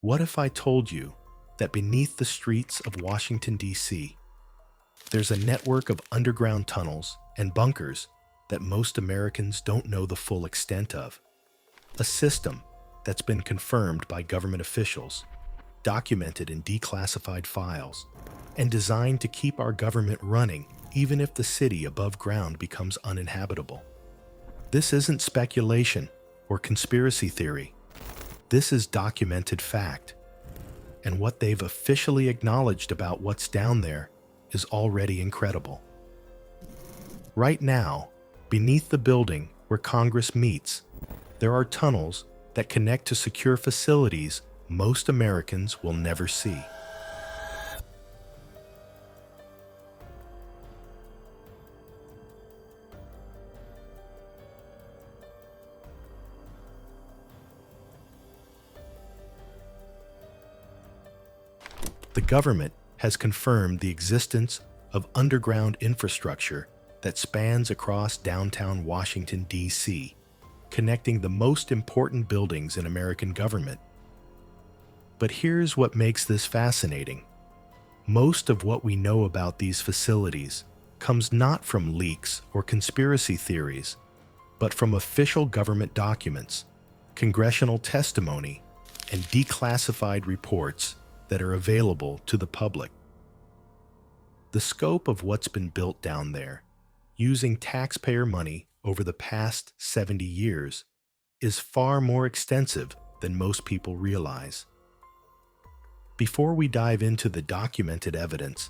What if I told you that beneath the streets of Washington, D.C., there's a network of underground tunnels and bunkers that most Americans don't know the full extent of? A system that's been confirmed by government officials, documented in declassified files, and designed to keep our government running even if the city above ground becomes uninhabitable. This isn't speculation or conspiracy theory. This is documented fact. And what they've officially acknowledged about what's down there is already incredible. Right now, beneath the building where Congress meets, there are tunnels that connect to secure facilities most Americans will never see. The government has confirmed the existence of underground infrastructure that spans across downtown Washington, D.C., connecting the most important buildings in American government. But here's what makes this fascinating. Most of what we know about these facilities comes not from leaks or conspiracy theories, but from official government documents, congressional testimony, and declassified reports that are available to the public. The scope of what's been built down there, using taxpayer money over the past 70 years, is far more extensive than most people realize. Before we dive into the documented evidence,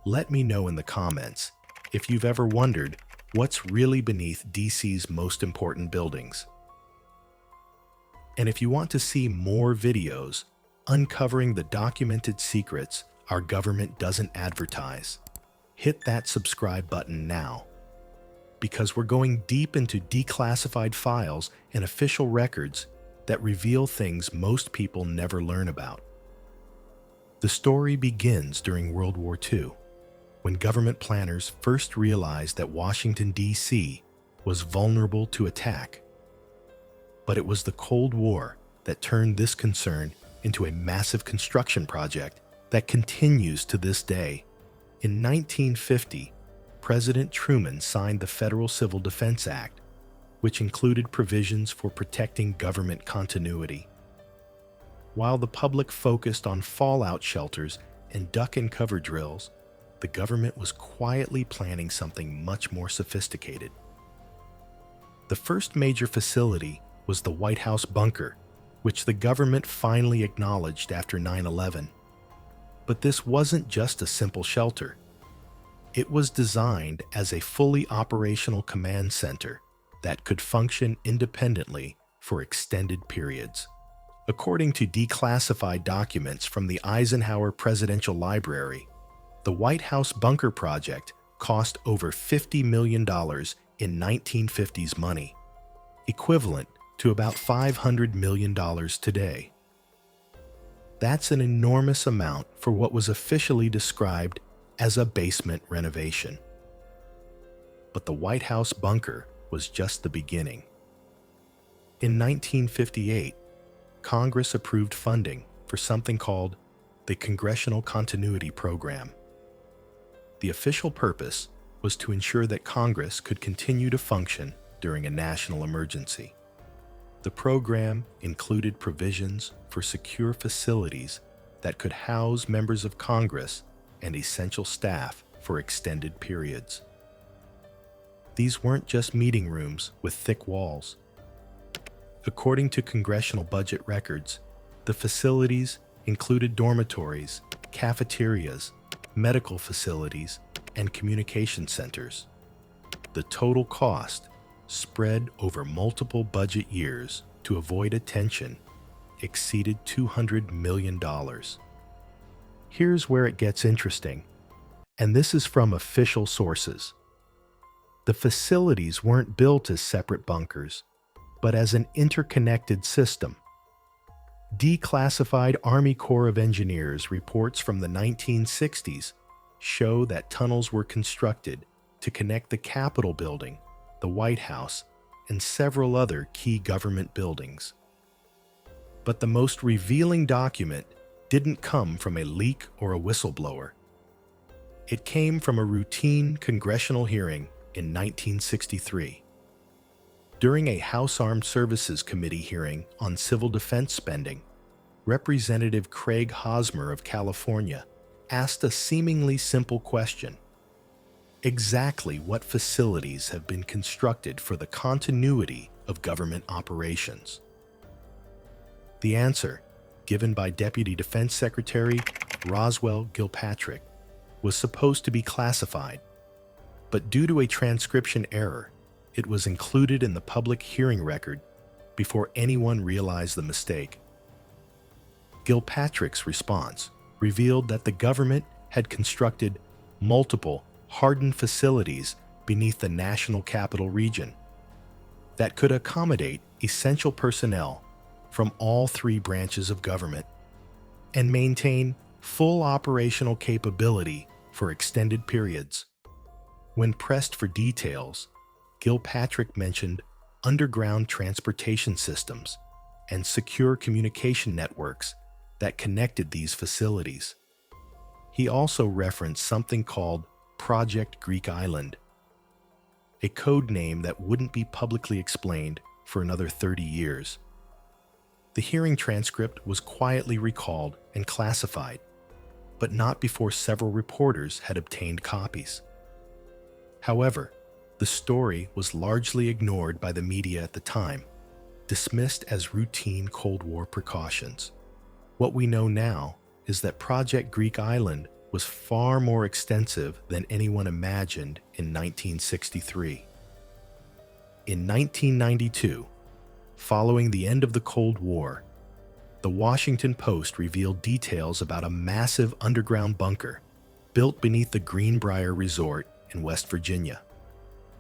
let me know in the comments if you've ever wondered what's really beneath DC's most important buildings. And if you want to see more videos uncovering the documented secrets our government doesn't advertise, hit that subscribe button now, because we're going deep into declassified files and official records that reveal things most people never learn about. The story begins during World War II, when government planners first realized that Washington, D.C. was vulnerable to attack. But it was the Cold War that turned this concern into a massive construction project that continues to this day. In 1950, President Truman signed the Federal Civil Defense Act, which included provisions for protecting government continuity. While the public focused on fallout shelters and duck and cover drills, the government was quietly planning something much more sophisticated. The first major facility was the White House bunker, which the government finally acknowledged after 9/11. But this wasn't just a simple shelter. It was designed as a fully operational command center that could function independently for extended periods. According to declassified documents from the Eisenhower Presidential Library, the White House bunker project cost over $50 million in 1950s money, equivalent to about $500 million today. That's an enormous amount for what was officially described as a basement renovation. But the White House bunker was just the beginning. In 1958, Congress approved funding for something called the Congressional Continuity Program. The official purpose was to ensure that Congress could continue to function during a national emergency. The program included provisions for secure facilities that could house members of Congress and essential staff for extended periods. These weren't just meeting rooms with thick walls. According to congressional budget records, the facilities included dormitories, cafeterias, medical facilities, and communication centers. The total cost, spread over multiple budget years to avoid attention, exceeded $200 million. Here's where it gets interesting, and this is from official sources. The facilities weren't built as separate bunkers, but as an interconnected system. Declassified Army Corps of Engineers reports from the 1960s show that tunnels were constructed to connect the Capitol building, the White House, and several other key government buildings. But the most revealing document didn't come from a leak or a whistleblower. It came from a routine congressional hearing in 1963. During a House Armed Services Committee hearing on civil defense spending, Representative Craig Hosmer of California asked a seemingly simple question. Exactly what facilities have been constructed for the continuity of government operations? The answer, given by Deputy Defense Secretary Roswell Gilpatrick, was supposed to be classified, but due to a transcription error, it was included in the public hearing record before anyone realized the mistake. Gilpatrick's response revealed that the government had constructed multiple hardened facilities beneath the National Capital Region that could accommodate essential personnel from all three branches of government and maintain full operational capability for extended periods. When pressed for details, Gilpatrick mentioned underground transportation systems and secure communication networks that connected these facilities. He also referenced something called Project Greek Island, a code name that wouldn't be publicly explained for another 30 years. The hearing transcript was quietly recalled and classified, but not before several reporters had obtained copies. However, the story was largely ignored by the media at the time, dismissed as routine Cold War precautions. What we know now is that Project Greek Island was far more extensive than anyone imagined in 1963. In 1992, following the end of the Cold War, the Washington Post revealed details about a massive underground bunker built beneath the Greenbrier Resort in West Virginia.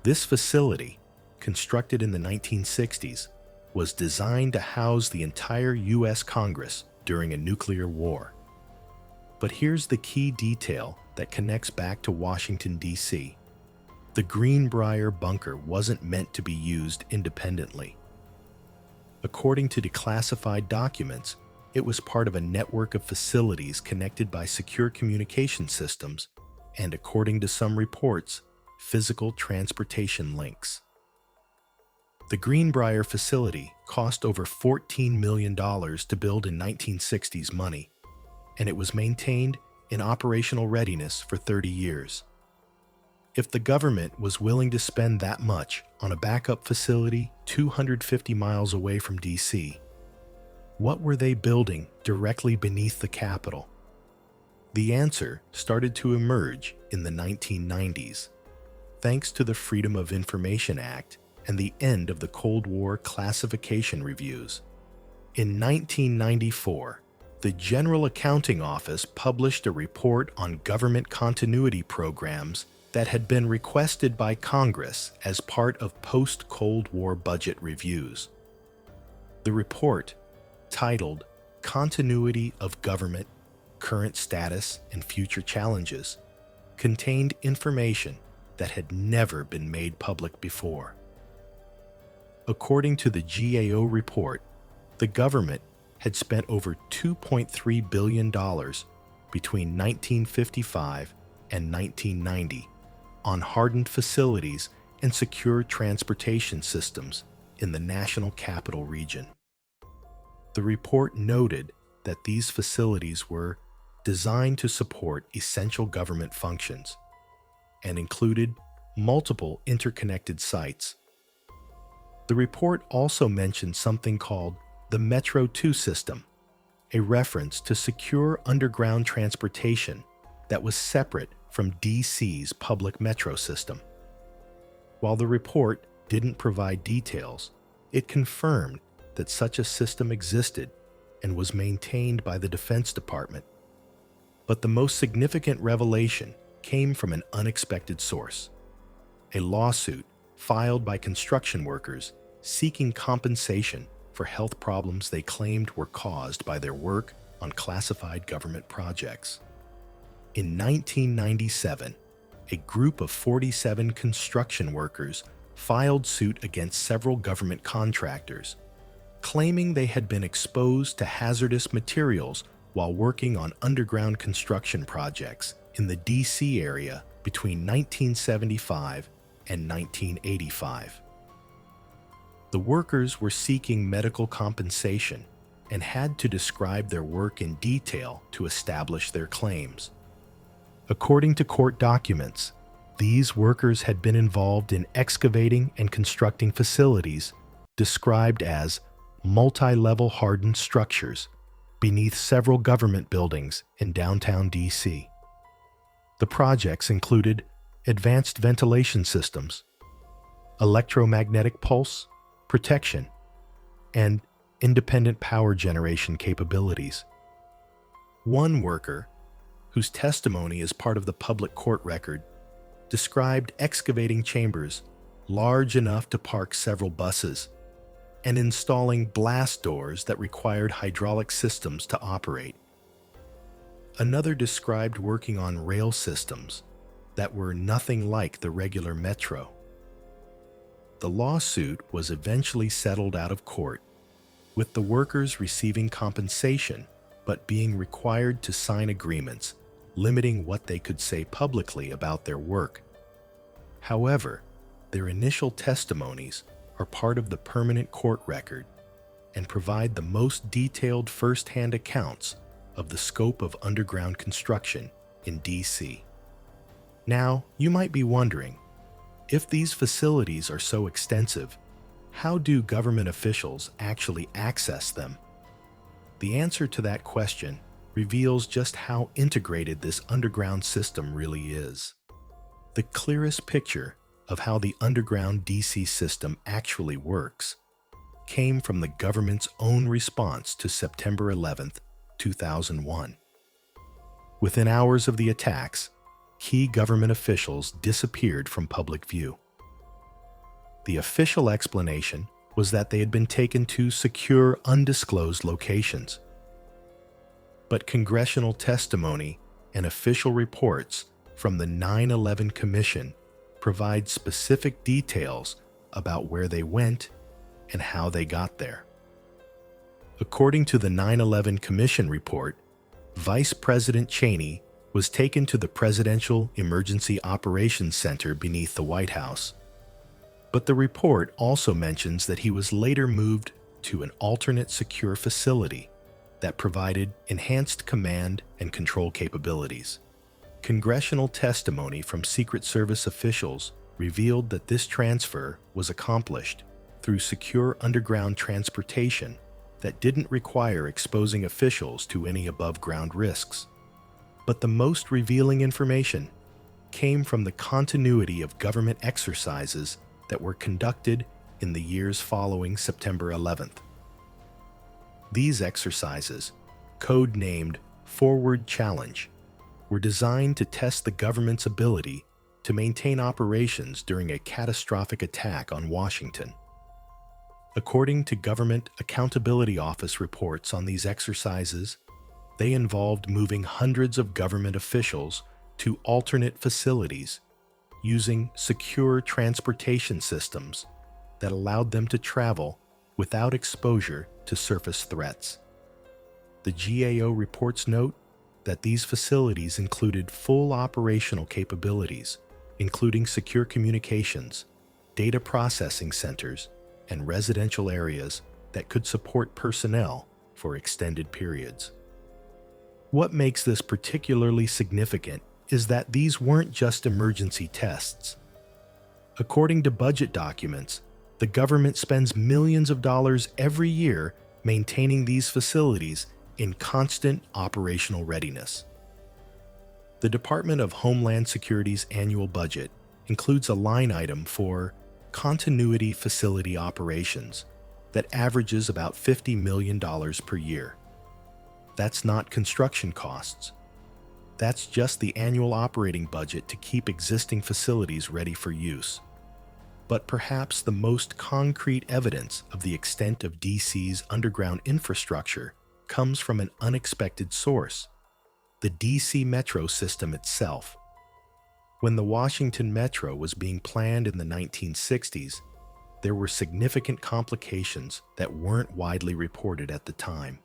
This facility, constructed in the 1960s, was designed to house the entire U.S. Congress during a nuclear war. But here's the key detail that connects back to Washington, D.C. The Greenbrier bunker wasn't meant to be used independently. According to declassified documents, it was part of a network of facilities connected by secure communication systems and, according to some reports, physical transportation links. The Greenbrier facility cost over $14 million to build in 1960s money, and it was maintained in operational readiness for 30 years. If the government was willing to spend that much on a backup facility 250 miles away from D.C., what were they building directly beneath the Capitol? The answer started to emerge in the 1990s, thanks to the Freedom of Information Act and the end of the Cold War classification reviews. In 1994, the General Accounting Office published a report on government continuity programs that had been requested by Congress as part of post-Cold War budget reviews. The report, titled Continuity of Government, Current Status and Future Challenges, contained information that had never been made public before. According to the GAO report, the government had spent over $2.3 billion between 1955 and 1990 on hardened facilities and secure transportation systems in the National Capital Region. The report noted that these facilities were designed to support essential government functions and included multiple interconnected sites. The report also mentioned something called the Metro 2 system, a reference to secure underground transportation that was separate from DC's public metro system. While the report didn't provide details, it confirmed that such a system existed and was maintained by the Defense Department. But the most significant revelation came from an unexpected source: a lawsuit filed by construction workers seeking compensation for health problems they claimed were caused by their work on classified government projects. In 1997, a group of 47 construction workers filed suit against several government contractors, claiming they had been exposed to hazardous materials while working on underground construction projects in the DC area between 1975 and 1985. The workers were seeking medical compensation and had to describe their work in detail to establish their claims. According to court documents, these workers had been involved in excavating and constructing facilities described as multi-level hardened structures beneath several government buildings in downtown DC. The projects included advanced ventilation systems, electromagnetic pulse protection, and independent power generation capabilities. One worker, whose testimony is part of the public court record, described excavating chambers large enough to park several buses and installing blast doors that required hydraulic systems to operate. Another described working on rail systems that were nothing like the regular metro. The lawsuit was eventually settled out of court, with the workers receiving compensation but being required to sign agreements limiting what they could say publicly about their work. However, their initial testimonies are part of the permanent court record and provide the most detailed first-hand accounts of the scope of underground construction in DC. Now, you might be wondering, if these facilities are so extensive, how do government officials actually access them? The answer to that question reveals just how integrated this underground system really is. The clearest picture of how the underground DC system actually works came from the government's own response to September 11th, 2001. Within hours of the attacks, key government officials disappeared from public view. The official explanation was that they had been taken to secure, undisclosed locations. But congressional testimony and official reports from the 9/11 Commission provide specific details about where they went and how they got there. According to the 9/11 Commission report, Vice President Cheney was taken to the Presidential Emergency Operations Center beneath the White House. But the report also mentions that he was later moved to an alternate secure facility that provided enhanced command and control capabilities. Congressional testimony from Secret Service officials revealed that this transfer was accomplished through secure underground transportation that didn't require exposing officials to any above-ground risks. But the most revealing information came from the continuity of government exercises that were conducted in the years following September 11th. These exercises, code-named Forward Challenge, were designed to test the government's ability to maintain operations during a catastrophic attack on Washington. According to Government Accountability Office reports on these exercises, they involved moving hundreds of government officials to alternate facilities using secure transportation systems that allowed them to travel without exposure to surface threats. The GAO reports note that these facilities included full operational capabilities, including secure communications, data processing centers, and residential areas that could support personnel for extended periods. What makes this particularly significant is that these weren't just emergency tests. According to budget documents, the government spends millions of dollars every year maintaining these facilities in constant operational readiness. The Department of Homeland Security's annual budget includes a line item for continuity facility operations that averages about $50 million per year. That's not construction costs. That's just the annual operating budget to keep existing facilities ready for use. But perhaps the most concrete evidence of the extent of DC's underground infrastructure comes from an unexpected source: the DC Metro system itself. When the Washington Metro was being planned in the 1960s, there were significant complications that weren't widely reported at the time.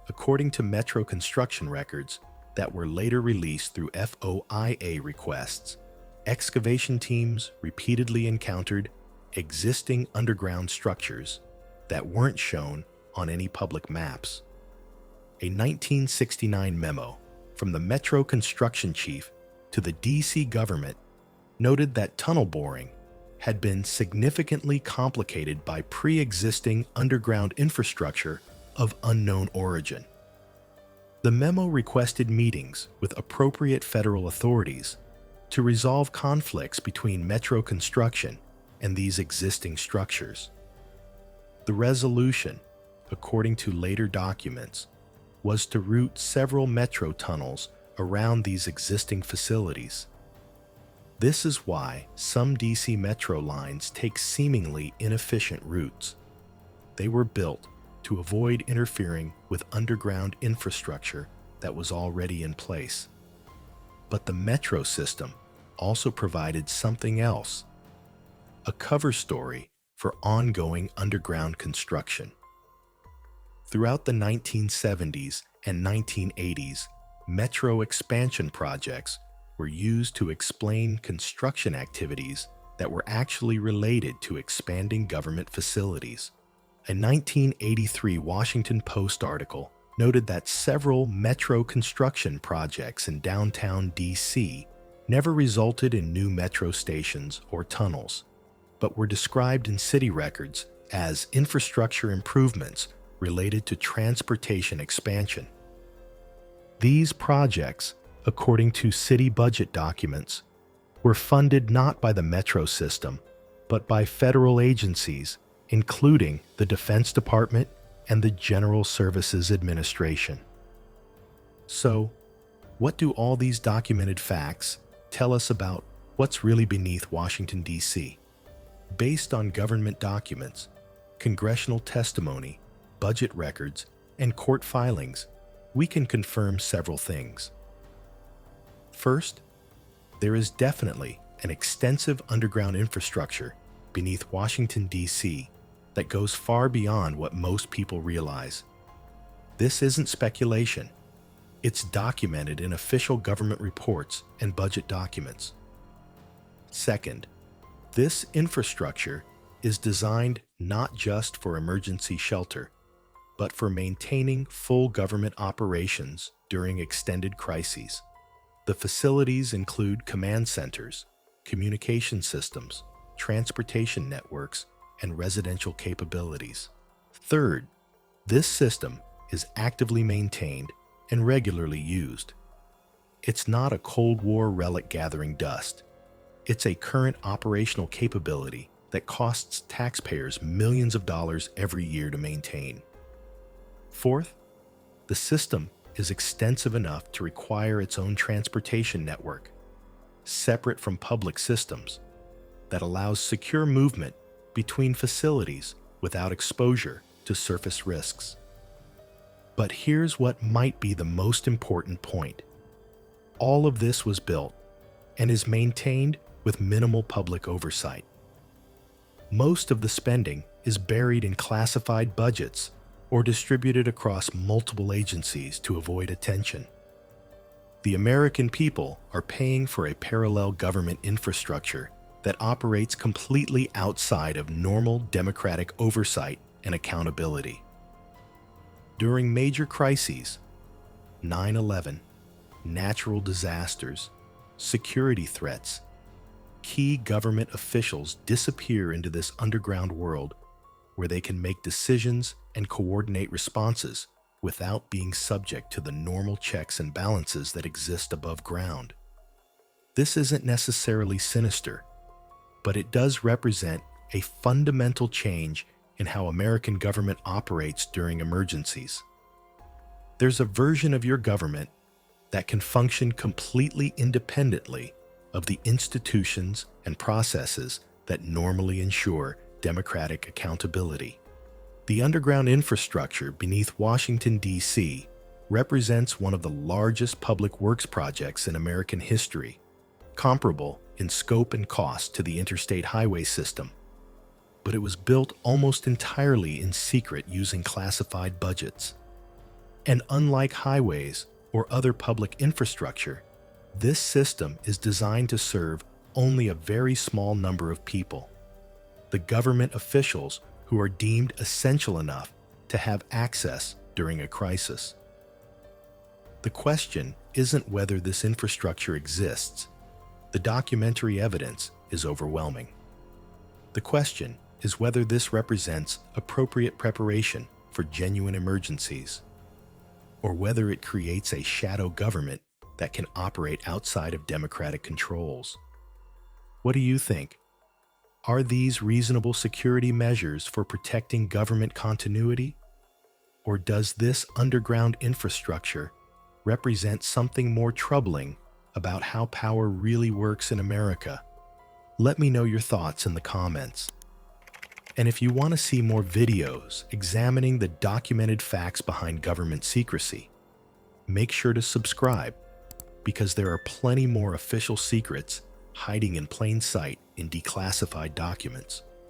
According to Metro construction records that were later released through FOIA requests, excavation teams repeatedly encountered existing underground structures that weren't shown on any public maps. A 1969 memo from the Metro construction chief to the DC government noted that tunnel boring had been significantly complicated by pre-existing underground infrastructure of unknown origin. The memo requested meetings with appropriate federal authorities to resolve conflicts between Metro construction and these existing structures. The resolution, according to later documents, was to route several Metro tunnels around these existing facilities. This is why some DC Metro lines take seemingly inefficient routes. They were built to avoid interfering with underground infrastructure that was already in place. But the Metro system also provided something else: a cover story for ongoing underground construction. Throughout the 1970s and 1980s, Metro expansion projects were used to explain construction activities that were actually related to expanding government facilities. A 1983 Washington Post article noted that several Metro construction projects in downtown DC never resulted in new Metro stations or tunnels, but were described in city records as infrastructure improvements related to transportation expansion. These projects, according to city budget documents, were funded not by the Metro system, but by federal agencies, including the Defense Department and the General Services Administration. So, what do all these documented facts tell us about what's really beneath Washington, D.C.? Based on government documents, congressional testimony, budget records, and court filings, we can confirm several things. First, there is definitely an extensive underground infrastructure beneath Washington, D.C. that goes far beyond what most people realize. This isn't speculation. It's documented in official government reports and budget documents. Second, this infrastructure is designed not just for emergency shelter, but for maintaining full government operations during extended crises. The facilities include command centers, communication systems, transportation networks, and residential capabilities. Third, this system is actively maintained and regularly used. It's not a Cold War relic gathering dust. It's a current operational capability that costs taxpayers millions of dollars every year to maintain. Fourth, the system is extensive enough to require its own transportation network, separate from public systems, that allows secure movement between facilities without exposure to surface risks. But here's what might be the most important point. All of this was built and is maintained with minimal public oversight. Most of the spending is buried in classified budgets or distributed across multiple agencies to avoid attention. The American people are paying for a parallel government infrastructure that operates completely outside of normal democratic oversight and accountability. During major crises, 9/11, natural disasters, security threats, key government officials disappear into this underground world where they can make decisions and coordinate responses without being subject to the normal checks and balances that exist above ground. This isn't necessarily sinister, but it does represent a fundamental change in how American government operates during emergencies. There's a version of your government that can function completely independently of the institutions and processes that normally ensure democratic accountability. The underground infrastructure beneath Washington, D.C. represents one of the largest public works projects in American history, comparable in scope and cost to the interstate highway system, but it was built almost entirely in secret using classified budgets. And unlike highways or other public infrastructure, this system is designed to serve only a very small number of people, the government officials who are deemed essential enough to have access during a crisis. The question isn't whether this infrastructure exists. The documentary evidence is overwhelming. The question is whether this represents appropriate preparation for genuine emergencies, or whether it creates a shadow government that can operate outside of democratic controls. What do you think? Are these reasonable security measures for protecting government continuity? Or does this underground infrastructure represent something more troubling about how power really works in America? Let me know your thoughts in the comments. And if you want to see more videos examining the documented facts behind government secrecy, make sure to subscribe, because there are plenty more official secrets hiding in plain sight in declassified documents.